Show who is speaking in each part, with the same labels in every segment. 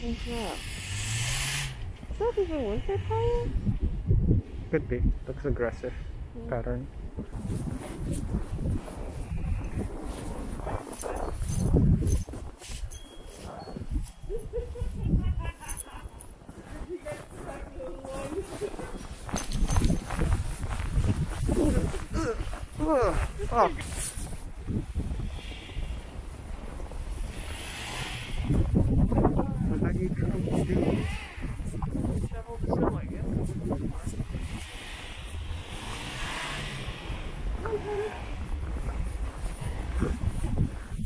Speaker 1: What's that? Is that even winter tire?
Speaker 2: Could be. Looks aggressive. Pattern. Oh. What are you trying to do?
Speaker 1: Shovel the snow, I guess.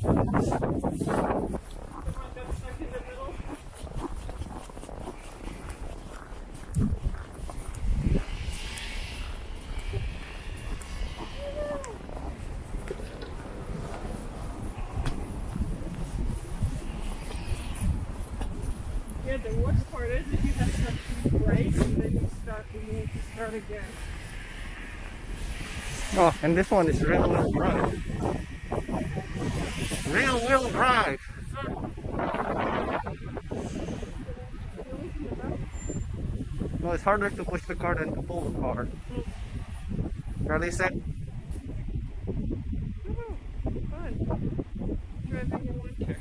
Speaker 1: Someone got stuck in the middle. Yeah, the worst part is if you have to break and then you need to start again.
Speaker 2: Oh, and this one is real wheel drive. Real wheel drive. No, it's harder to push the car than to pull the car. Charlie said.
Speaker 1: Fun. Driving in winter.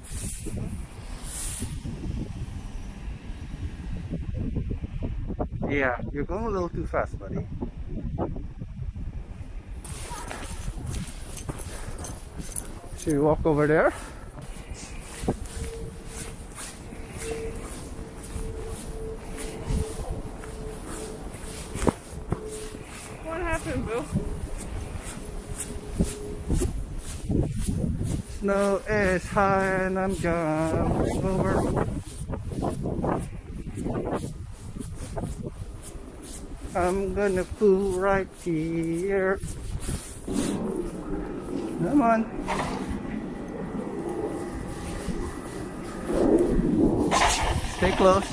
Speaker 2: Yeah, you're going a little too fast, buddy. Should we walk over there?
Speaker 1: What happened, Bill?
Speaker 2: Snow is high and I'm jumping over. I'm gonna fool right here. Come on. Stay close.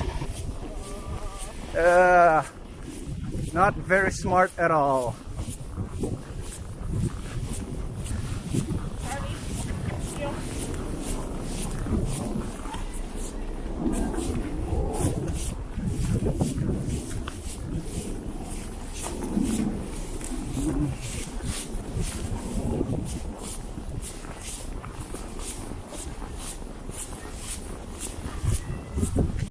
Speaker 2: Not very smart at all.